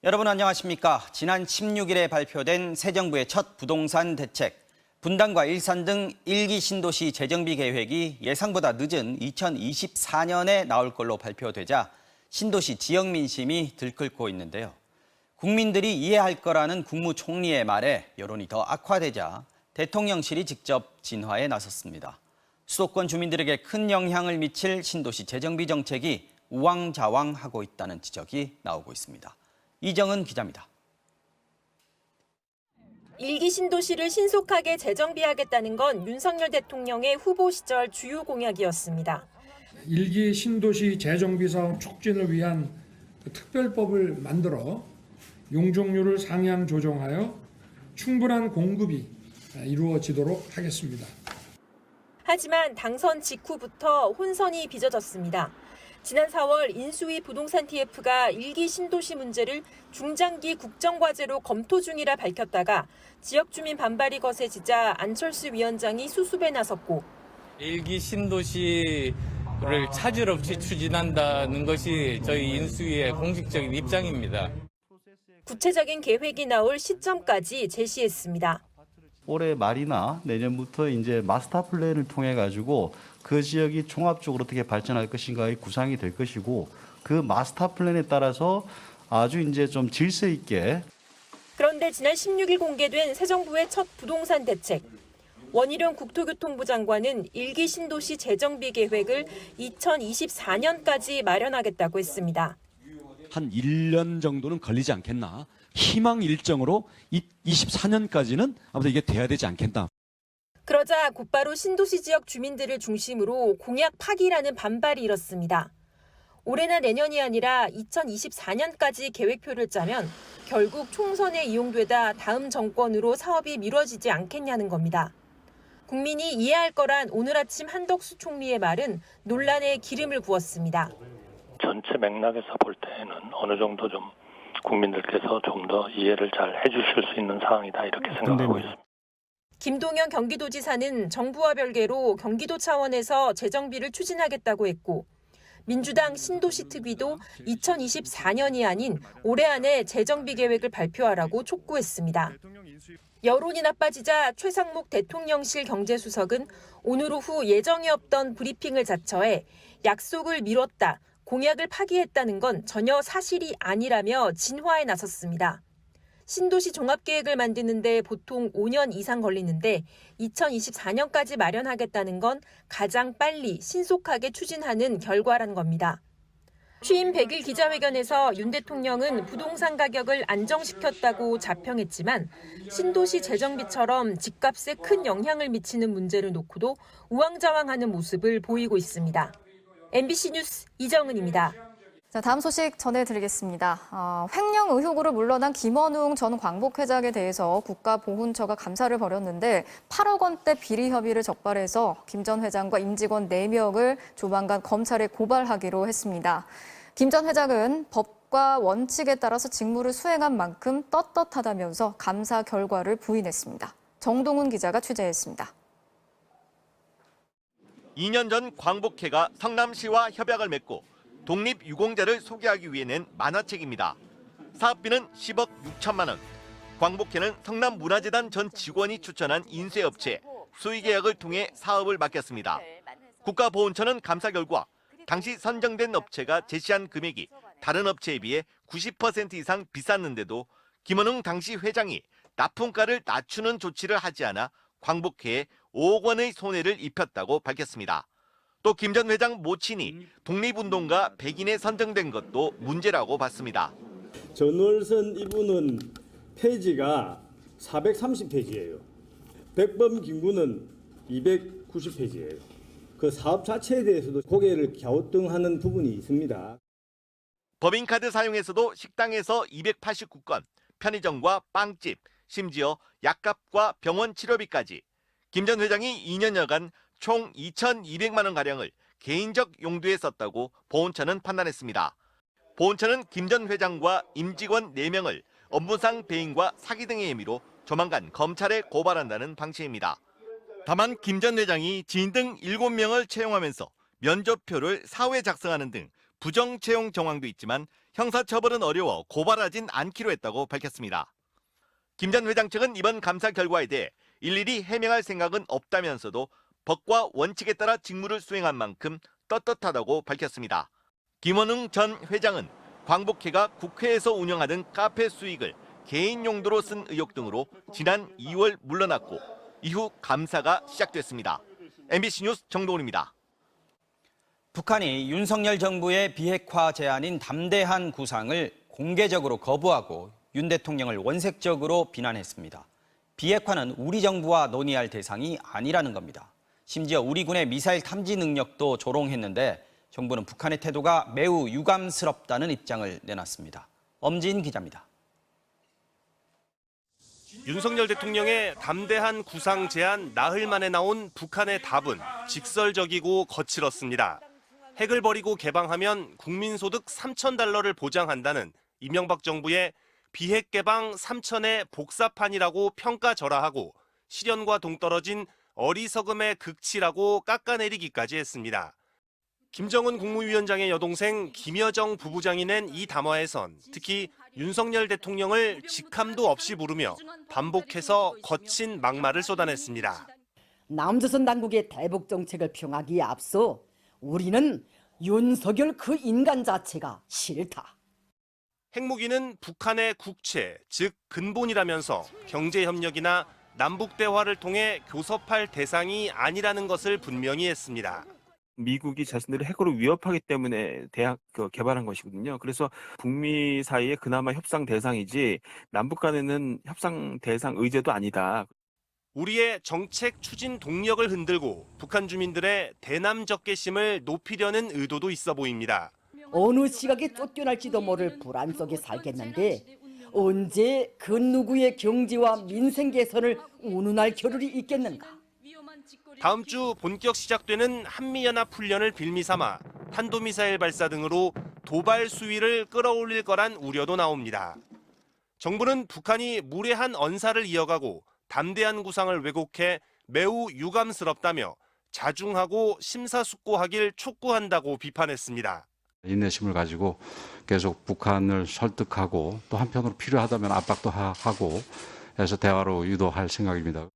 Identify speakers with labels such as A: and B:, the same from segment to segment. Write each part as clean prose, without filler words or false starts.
A: 여러분 안녕하십니까? 지난 16일에 발표된 새 정부의 첫 부동산 대책, 분당과 일산 등 1기 신도시 재정비 계획이 예상보다 늦은 2024년에 나올 걸로 발표되자 신도시 지역 민심이 들끓고 있는데요. 국민들이 이해할 거라는 국무총리의 말에 여론이 더 악화되자 대통령실이 직접 진화에 나섰습니다. 수도권 주민들에게 큰 영향을 미칠 신도시 재정비 정책이 우왕좌왕하고 있다는 지적이 나오고 있습니다. 이정은 기자입니다.
B: 1기 신도시를 신속하게 재정비하겠다는 건 윤석열 대통령의 후보 시절 주요 공약이었습니다.
C: 1기 신도시 재정비 사업 촉진을 위한 특별법을 만들어 용적률을 상향 조정하여 충분한 공급이 이루어지도록 하겠습니다.
B: 하지만 당선 직후부터 혼선이 빚어졌습니다. 지난 4월 인수위 부동산 TF가 1기 신도시 문제를 중장기 국정과제로 검토 중이라 밝혔다가 지역 주민 반발이 거세지자 안철수 위원장이 수습에 나섰고
D: 1기 신도시를 차질 없이 추진한다는 것이 저희 인수위의 공식적인 입장입니다.
B: 구체적인 계획이 나올 시점까지 제시했습니다.
E: 올해 말이나 내년부터 이제 마스터 플랜을 통해 가지고 그 지역이 종합적으로 어떻게 발전할 것인가의 구상이 될 것이고 그 마스터 플랜에 따라서 아주 이제 좀 질서 있게.
B: 그런데 지난 16일 공개된 새 정부의 첫 부동산 대책. 원희룡 국토교통부 장관은 1기 신도시 재정비 계획을 2024년까지 마련하겠다고 했습니다.
F: 한 1년 정도는 걸리지 않겠나. 희망 일정으로 24년까지는 아무튼 이게 돼야 되지 않겠나.
B: 그러자 곧바로 신도시 지역 주민들을 중심으로 공약 파기라는 반발이 일었습니다. 올해나 내년이 아니라 2024년까지 계획표를 짜면 결국 총선에 이용되다 다음 정권으로 사업이 미뤄지지 않겠냐는 겁니다. 국민이 이해할 거란 오늘 아침 한덕수 총리의 말은 논란에 기름을 부었습니다.
G: 전체 맥락에서 볼 때는 어느 정도 좀 국민들께서 좀 더 이해를 잘 해주실 수 있는 사항이다 이렇게 생각하고 있습니다.
B: 김동연 경기도지사는 정부와 별개로 경기도 차원에서 재정비를 추진하겠다고 했고 민주당 신도시 특위도 2024년이 아닌 올해 안에 재정비 계획을 발표하라고 촉구했습니다. 여론이 나빠지자 최상목 대통령실 경제수석은 오늘 오후 예정이 없던 브리핑을 자처해 약속을 미뤘다, 공약을 파기했다는 건 전혀 사실이 아니라며 진화에 나섰습니다. 신도시 종합계획을 만드는데 보통 5년 이상 걸리는데 2024년까지 마련하겠다는 건 가장 빨리 신속하게 추진하는 결과란 겁니다. 취임 100일 기자회견에서 윤 대통령은 부동산 가격을 안정시켰다고 자평했지만 신도시 재정비처럼 집값에 큰 영향을 미치는 문제를 놓고도 우왕좌왕하는 모습을 보이고 있습니다. MBC 뉴스 이정은입니다.
H: 자, 다음 소식 전해드리겠습니다. 횡령 의혹으로 물러난 김원웅 전 광복회장에 대해서 국가보훈처가 감사를 벌였는데 8억 원대 비리 혐의를 적발해서 김 전 회장과 임직원 4명을 조만간 검찰에 고발하기로 했습니다. 김 전 회장은 법과 원칙에 따라서 직무를 수행한 만큼 떳떳하다면서 감사 결과를 부인했습니다. 정동훈 기자가 취재했습니다.
I: 2년 전 광복회가 성남시와 협약을 맺고 독립유공자를 소개하기 위해 낸 만화책입니다. 사업비는 10억 6천만 원. 광복회는 성남문화재단 전 직원이 추천한 인쇄업체 수의계약을 통해 사업을 맡겼습니다. 국가보훈처는 감사 결과 당시 선정된 업체가 제시한 금액이 다른 업체에 비해 90% 이상 비쌌는데도 김원웅 당시 회장이 납품가를 낮추는 조치를 하지 않아 광복회에 5억 원의 손해를 입혔다고 밝혔습니다. 또 김 전 회장 모친이 독립운동가 100인에 선정된 것도 문제라고 봤습니다.
J: 전월선 이분은 페이지가 430페이지예요. 백범 김구는 290페이지예요. 그 사업 자체에 대해서도 고개를 갸우뚱하는 부분이 있습니다.
I: 법인카드 사용에서도 식당에서 289건, 편의점과 빵집, 심지어 약값과 병원 치료비까지 김 전 회장이 2년여간 총 2,200만 원가량을 개인적 용도에 썼다고 보훈처는 판단했습니다. 보훈처는 김 전 회장과 임직원 4명을 업무상 배임과 사기 등의 혐의로 조만간 검찰에 고발한다는 방침입니다. 다만 김 전 회장이 지인 등 7명을 채용하면서 면접표를 사후에 작성하는 등 부정 채용 정황도 있지만 형사처벌은 어려워 고발하진 않기로 했다고 밝혔습니다. 김 전 회장 측은 이번 감사 결과에 대해 일일이 해명할 생각은 없다면서도 법과 원칙에 따라 직무를 수행한 만큼 떳떳하다고 밝혔습니다. 김원웅 전 회장은 광복회가 국회에서 운영하던 카페 수익을 개인 용도로 쓴 의혹 등으로 지난 2월 물러났고 이후 감사가 시작됐습니다. MBC 뉴스 정동훈입니다.
A: 북한이 윤석열 정부의 비핵화 제안인 담대한 구상을 공개적으로 거부하고 윤 대통령을 원색적으로 비난했습니다. 비핵화는 우리 정부와 논의할 대상이 아니라는 겁니다. 심지어 우리 군의 미사일 탐지 능력도 조롱했는데 정부는 북한의 태도가 매우 유감스럽다는 입장을 내놨습니다. 엄지인 기자입니다.
K: 윤석열 대통령의 담대한 구상 제안 나흘 만에 나온 북한의 답은 직설적이고 거칠었습니다. 핵을 버리고 개방하면 국민소득 3,000달러를 보장한다는 이명박 정부의 비핵 개방 3,000의 복사판이라고 평가절하하고 실현과 동떨어진 어리석음의 극치라고 깎아내리기까지 했습니다. 김정은 국무위원장의 여동생 김여정 부부장이 낸 이 담화에선 특히 윤석열 대통령을 직함도 없이 부르며 반복해서 거친 막말을 쏟아냈습니다.
L: 남조선 당국의 대북 정책을 평하기에 앞서 우리는 윤석열 그 인간 자체가 싫다.
K: 핵무기는 북한의 국채, 즉 근본이라면서 경제협력이나 남북대화를 통해 교섭할 대상이 아니라는 것을 분명히 했습니다.
M: 미국이 자신들을 핵으로 위협하기 때문에 개발한 것이거든요. 그래서 북미 사이에 그나마 협상 대상이지 남북 간에는 협상 대상 의제도 아니다.
K: 우리의 정책 추진 동력을 흔들고 북한 주민들의 대남 적개심을 높이려는 의도도 있어 보입니다.
L: 어느 시각에 쫓겨날지도 모를 불안 속에 살겠는데 언제 그 누구의 경제와 민생 개선을 운운할 겨를이 있겠는가.
K: 다음 주 본격 시작되는 한미연합 훈련을 빌미 삼아 탄도미사일 발사 등으로 도발 수위를 끌어올릴 거란 우려도 나옵니다. 정부는 북한이 무례한 언사를 이어가고 담대한 구상을 왜곡해 매우 유감스럽다며 자중하고 심사숙고하길 촉구한다고 비판했습니다.
E: 인내심을 가지고 계속 북한을 설득하고 또 한편으로 필요하다면 압박도 하고 해서 대화로 유도할 생각입니다.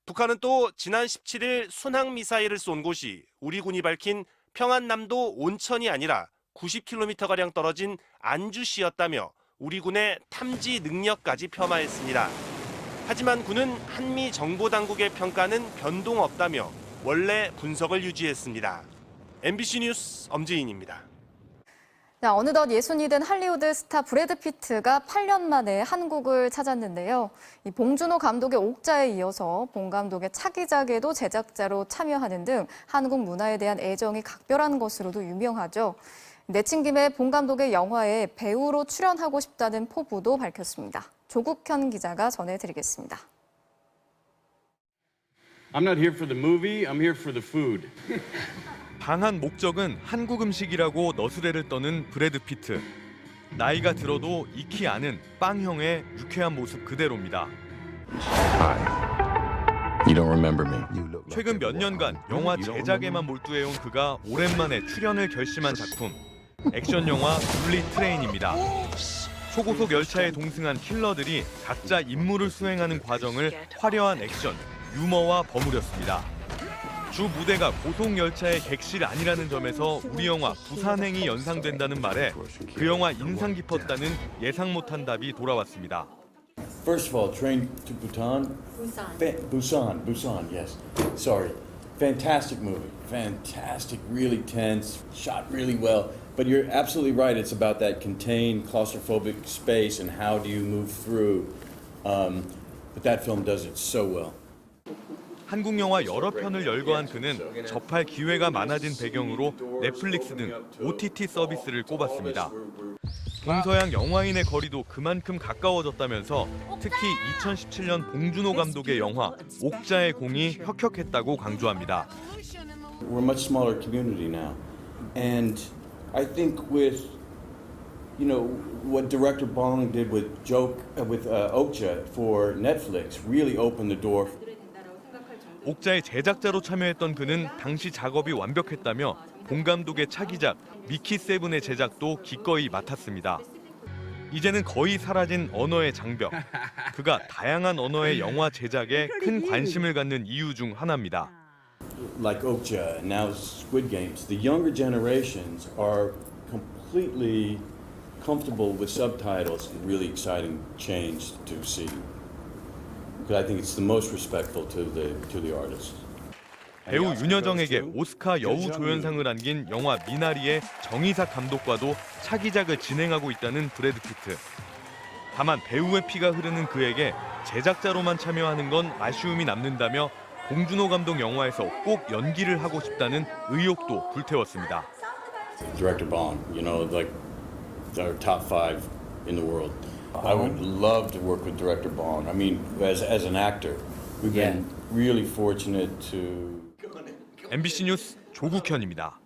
K: 북한은 또 지난 17일 순항미사일을 쏜 곳이 우리 군이 밝힌 평안남도 온천이 아니라 90km가량 떨어진 안주시였다며 우리 군의 탐지 능력까지 폄하했습니다. 하지만 군은 한미 정보당국의 평가는 변동 없다며 원래 분석을 유지했습니다. MBC 뉴스 엄지인입니다.
H: 자, 어느덧 60이 된 할리우드 스타 브래드 피트가 8년 만에 한국을 찾았는데요. 이 봉준호 감독의 옥자에 이어서 봉 감독의 차기작에도 제작자로 참여하는 등 한국 문화에 대한 애정이 각별한 것으로도 유명하죠. 내친 김에 봉 감독의 영화에 배우로 출연하고 싶다는 포부도 밝혔습니다. 조국현 기자가 전해드리겠습니다.
N: I'm not here for the movie, I'm here for the food.
O: 방한 목적은 한국 음식이라고 너스레를 떠는 브래드 피트. 나이가 들어도 익히 않은 빵형의 유쾌한 모습 그대로입니다.
N: You don't remember me.
O: 최근 몇 년간 영화 제작에만 몰두해온 그가 오랜만에 출연을 결심한 작품. 액션 영화 블리 트레인입니다. 초고속 열차에 동승한 킬러들이 각자 임무를 수행하는 과정을 화려한 액션, 유머와 버무렸습니다. 주 무대가 고속열차의 객실 아니라는 점에서 우리 영화 부산행이 연상된다는 말에 그 영화 인상 깊었다는 예상 못한 답이 돌아왔습니다.
N: First of all, train to Bhutan? Busan, yes. Sorry. Fantastic movie. Fantastic, really tense, shot really well. But you're absolutely right. It's about that contained claustrophobic space and how do you move through. But that film does it so well.
O: 한국 영화 여러 편을 열거한 그는 접할 기회가 많아진 배경으로 넷플릭스 등 OTT 서비스를 꼽았습니다. 동서양 영화인의 거리도 그만큼 가까워졌다면서 특히 2017년 봉준호 감독의 영화 옥자의 공이 혁혁했다고 강조합니다.
N: We're a much smaller community now. And I think with what director Bong did with Okja for Netflix really opened the door.
O: 옥자의 제작자로 참여했던 그는 당시 작업이 완벽했다며 봉 감독의 차기작 미키 세븐의 제작도 기꺼이 맡았습니다. 이제는 거의 사라진 언어의 장벽. 그가 다양한 언어의 영화 제작에 큰 관심을 갖는 이유 중 하나입니다.
N: Like Okja, now Squid Games, the younger generations are completely comfortable with subtitles and really exciting change to see. Because I think it's the most respectful to the artists.
O: 배우 윤여정에게 오스카 여우 조연상을 안긴 영화 미나리의 정의삭 감독과도 차기작을 진행하고 있다는 브래드 피트. 다만 배우의 피가 흐르는 그에게 제작자로만 참여하는 건 아쉬움이 남는다며 봉준호 감독 영화에서 꼭 연기를 하고 싶다는 의욕도 불태웠습니다.
N: Director Bong, you know, like our top 5 in the world. I would love to work with Director Bong. I mean, as an actor, we've been really fortunate to.
O: MBC 뉴스 조국현입니다.